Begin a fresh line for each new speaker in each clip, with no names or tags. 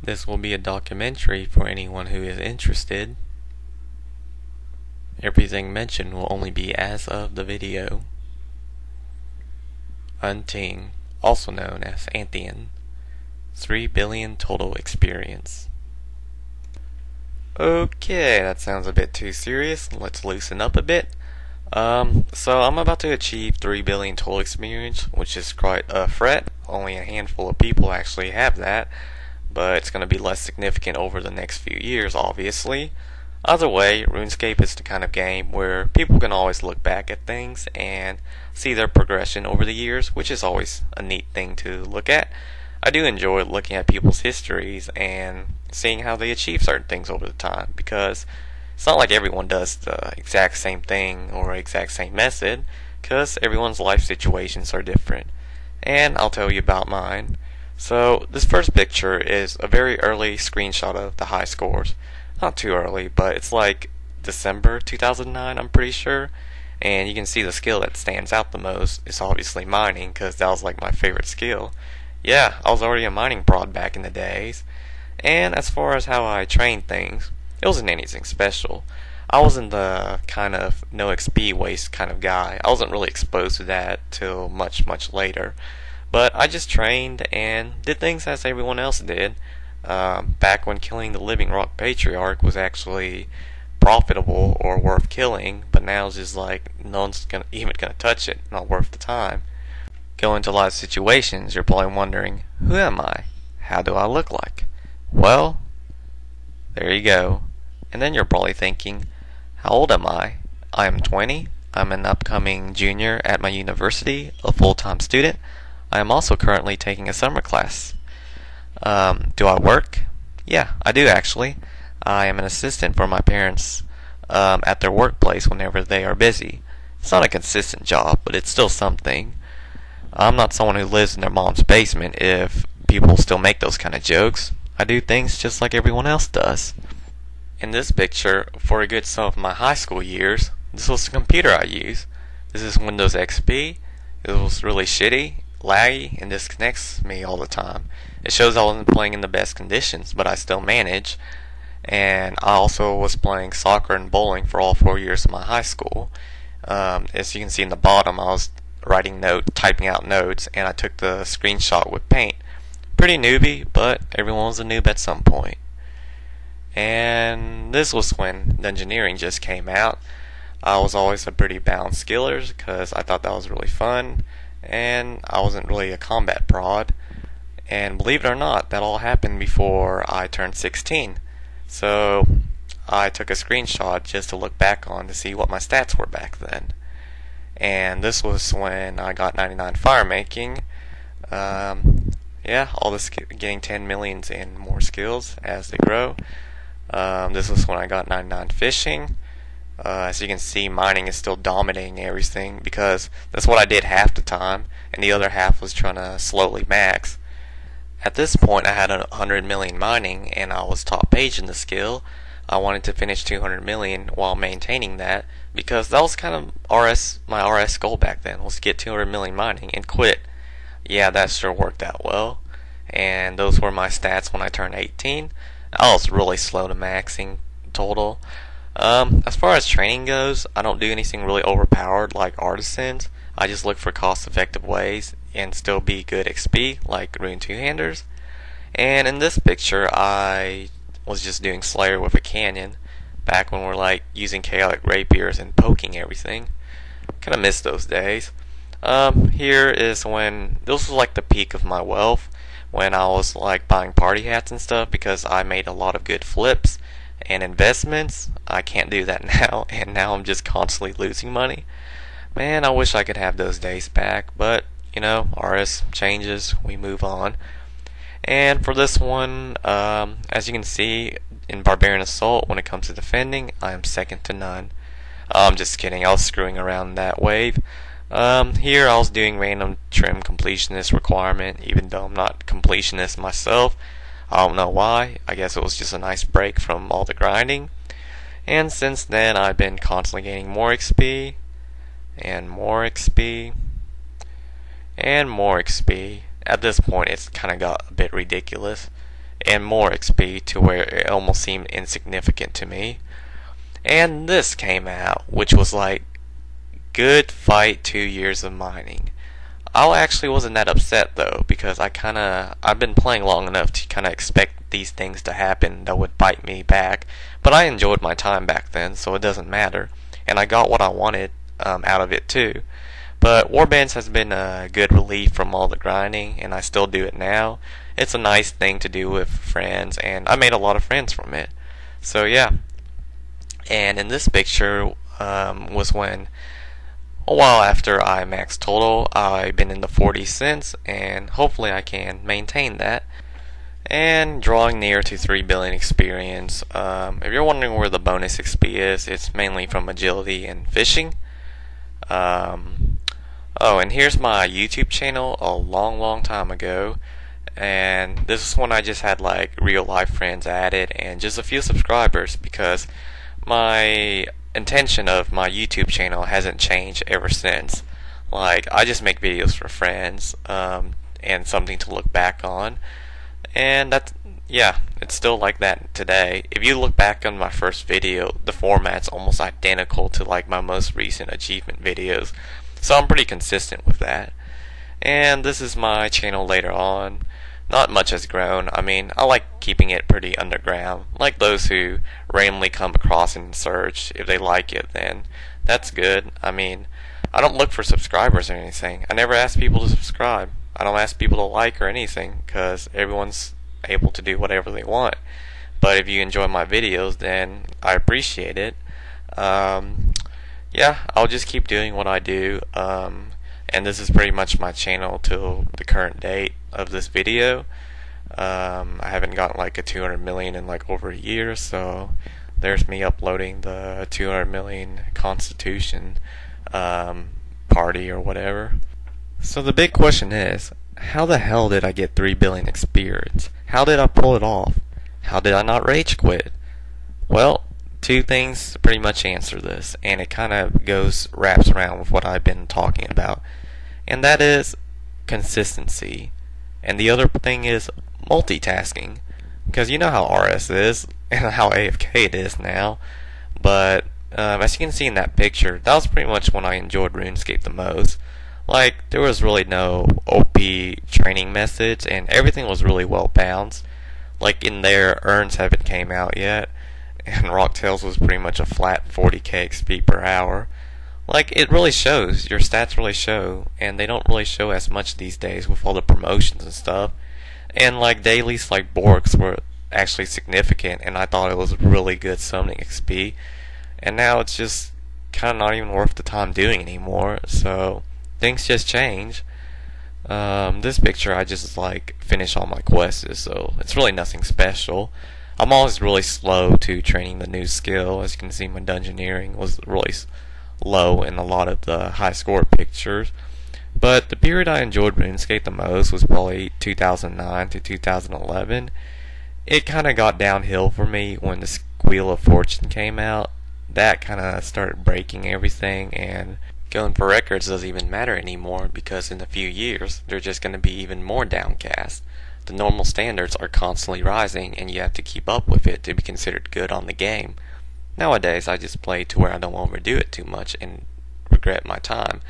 This will be a documentary for anyone who is interested. Everything mentioned will only be as of the video. Anthien, also known as Anthien, 3 billion total experience. Okay, that sounds a bit too serious. Let's loosen up a bit. So I'm about to achieve 3 billion total experience, which is quite a threat. Only a handful of people actually have that, but it's going to be less significant over the next few years, obviously. Either way, RuneScape is the kind of game where people can always look back at things and see their progression over the years, which is always a neat thing to look at. I do enjoy looking at people's histories and seeing how they achieve certain things over the time, because it's not like everyone does the exact same thing or exact same method, because everyone's life situations are different. And I'll tell you about mine. So this first picture is a very early screenshot of the high scores. Not too early, but it's like December 2009, I'm pretty sure. And you can see the skill that stands out the most is obviously mining, because that was like my favorite skill. Yeah, I was already a mining prod back in the days. And as far as how I trained things, it wasn't anything special. I wasn't the kind of no XP waste kind of guy. I wasn't really exposed to that till much later. But I just trained and did things as everyone else did. Back when killing the Living Rock Patriarch was actually profitable or worth killing, but now it's just like no one's even gonna touch it, not worth the time. Going to a lot of situations, you're probably wondering, who am I? How do I look like? Well, there you go. And then you're probably thinking, how old am I? I am 20. I'm an upcoming junior at my university, a full-time student. I am also currently taking a summer class. Do I work? Yeah, I do actually. I am an assistant for my parents at their workplace whenever they are busy. It's not a consistent job, but it's still something. I'm not someone who lives in their mom's basement, if people still make those kind of jokes. I do things just like everyone else does. In this picture, for a good some of my high school years, this was the computer I use. This is Windows XP. It was really shitty, laggy, and disconnects me all the time. It shows I wasn't playing in the best conditions, but I still manage. And I also was playing soccer and bowling for all 4 years of my high school. As you can see in the bottom, I was typing out notes, and I took the screenshot with paint. Pretty newbie, but everyone was a noob at some point. And this was when Dungeoneering just came out. I was always a pretty balanced skiller because I thought that was really fun, and I wasn't really a combat prod. And believe it or not, that all happened before I turned 16. So I took a screenshot just to look back on to see what my stats were back then. And this was when I got 99 fire making. Yeah, all this getting 10 millions and more skills as they grow. This was when I got 99 fishing. As you can see, mining is still dominating everything because that's what I did half the time, and the other half was trying to slowly max. At this point, I had 100 million mining, and I was top page in the skill. I wanted to finish 200 million while maintaining that, because that was kind of my RS goal back then, was to get 200 million mining and quit. Yeah, that sure worked out well. And those were my stats when I turned 18. I was really slow to maxing total. As far as training goes, I don't do anything really overpowered like artisans. I just look for cost-effective ways and still be good XP like Rune two-handers. And in this picture, I was just doing Slayer with a canyon back when we're like using chaotic rapiers and poking everything. Kinda miss those days. Here is when this was like the peak of my wealth, when I was like buying party hats and stuff because I made a lot of good flips and investments. I can't do that now, and now I'm just constantly losing money. Man, I wish I could have those days back, but you know, RS changes, we move on. And for this one, as you can see in Barbarian Assault, when it comes to defending, I am second to none. I'm just kidding, I was screwing around that wave. Here I was doing random trim completionist requirement, even though I'm not completionist myself. I don't know why. I guess it was just a nice break from all the grinding. And since then I've been constantly gaining more XP and more XP and more XP. At this point it's kind of got a bit ridiculous. and more XP to where it almost seemed insignificant to me. And this came out, which was like, good fight, 2 years of mining. I actually wasn't that upset though, because I've been playing long enough to kinda expect these things to happen that would bite me back. But I enjoyed my time back then, so it doesn't matter. And I got what I wanted out of it too. But Warbands has been a good relief from all the grinding, and I still do it now. It's a nice thing to do with friends, and I made a lot of friends from it. So yeah. And in this picture was when, a while after I maxed total, I've been in the 40s since, and hopefully I can maintain that. And drawing near to 3 billion experience. If you're wondering where the bonus XP is, it's mainly from agility and fishing. Oh, and here's my YouTube channel a long time ago. And this is when I just had like real life friends added and just a few subscribers, because my intention of my YouTube channel hasn't changed ever since. Like, I just make videos for friends and something to look back on. And that's, yeah, it's still like that today. If you look back on my first video, the format's almost identical to like my most recent achievement videos. So I'm pretty consistent with that. And this is my channel later on. Not much has grown. I mean, I like keeping it pretty underground. Like those who randomly come across and search. If they like it, then that's good. I mean, I don't look for subscribers or anything. I never ask people to subscribe. I don't ask people to like or anything, because everyone's able to do whatever they want. But if you enjoy my videos, then I appreciate it. Yeah, I'll just keep doing what I do. And this is pretty much my channel till the current date of this video. I haven't gotten like a 200 million in like over a year, so there's me uploading the 200 million Constitution party or whatever. So the big question is, how the hell did I get 3 billion experience? How did I pull it off? How did I not rage quit? Well, two things pretty much answer this, and it kind of wraps around with what I've been talking about, and that is consistency. And the other thing is multitasking, because you know how RS is and how AFK it is now. But as you can see in that picture, that was pretty much when I enjoyed RuneScape the most. Like, there was really no OP training methods, and everything was really well balanced. Like in there, Urns haven't came out yet, and Rocktails was pretty much a flat 40k XP per hour. Like, it really shows, your stats really show, and they don't really show as much these days with all the promotions and stuff. And like dailies like Borks were actually significant, and I thought it was really good summoning XP. And now it's just kind of not even worth the time doing anymore, so things just change. This picture I just like finish all my quests, so it's really nothing special. I'm always really slow to training the new skill. As you can see, my dungeoneering was really low in a lot of the high score pictures. But the period I enjoyed RuneScape the most was probably 2009 to 2011. It kind of got downhill for me when the Wheel of Fortune came out. That kind of started breaking everything, and going for records doesn't even matter anymore, because in a few years they're just going to be even more downcast. The normal standards are constantly rising, and you have to keep up with it to be considered good on the game. Nowadays I just play to where I don't overdo it too much and regret my time,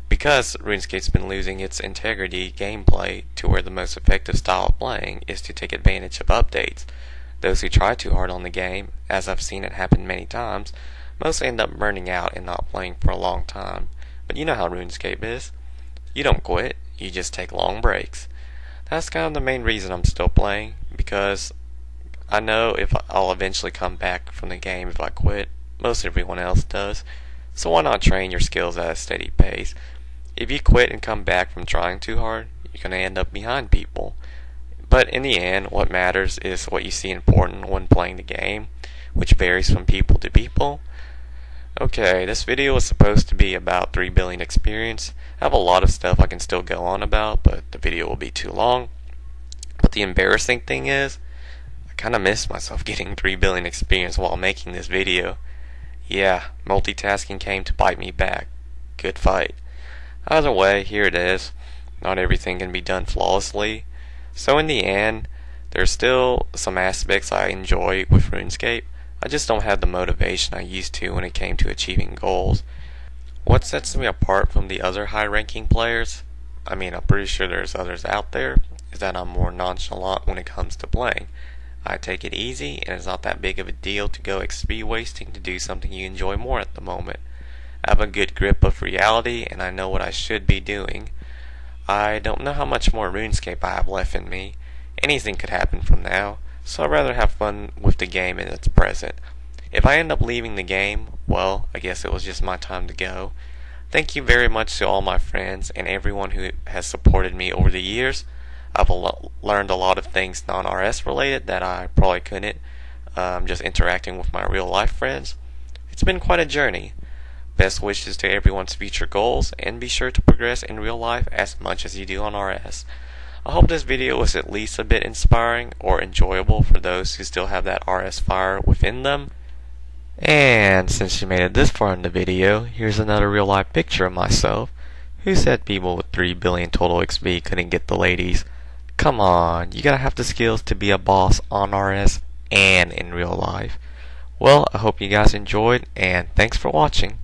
because RuneScape's been losing its integrity gameplay to where the most effective style of playing is to take advantage of updates. Those who try too hard on the game, as I've seen it happen many times, mostly end up burning out and not playing for a long time. But you know how RuneScape is. You don't quit, you just take long breaks. That's kind of the main reason I'm still playing, because I know if I'll eventually come back from the game if I quit. Most everyone else does. So why not train your skills at a steady pace? If you quit and come back from trying too hard, you're going to end up behind people. But in the end, what matters is what you see important when playing the game, which varies from people to people. Okay, this video was supposed to be about 3 billion experience. I have a lot of stuff I can still go on about, but the video will be too long. But the embarrassing thing is, I kinda missed myself getting 3 billion experience while making this video. Yeah, multitasking came to bite me back. Good fight. Either way, here it is. Not everything can be done flawlessly. So in the end, There's still some aspects I enjoy with RuneScape. I just don't have the motivation I used to when it came to achieving goals. What sets me apart from the other high-ranking players, I mean, I'm pretty sure there's others out there, is that I'm more nonchalant when it comes to playing. I take it easy, and it's not that big of a deal to go XP wasting to do something you enjoy more at the moment. I have a good grip of reality, and I know what I should be doing. I don't know how much more RuneScape I have left in me. Anything could happen from now, so I'd rather have fun with the game in its present. If I end up leaving the game, well, I guess it was just my time to go. Thank you very much to all my friends and everyone who has supported me over the years. I've learned a lot of things non-RS related that I probably couldn't just interacting with my real life friends. It's been quite a journey. Best wishes to everyone's future goals, and be sure to progress in real life as much as you do on RS. I hope this video was at least a bit inspiring or enjoyable for those who still have that RS fire within them. And since you made it this far in the video, here's another real life picture of myself. Who said people with 3 billion total XP couldn't get the ladies? Come on, you gotta have the skills to be a boss on RS and in real life. Well, I hope you guys enjoyed, and thanks for watching.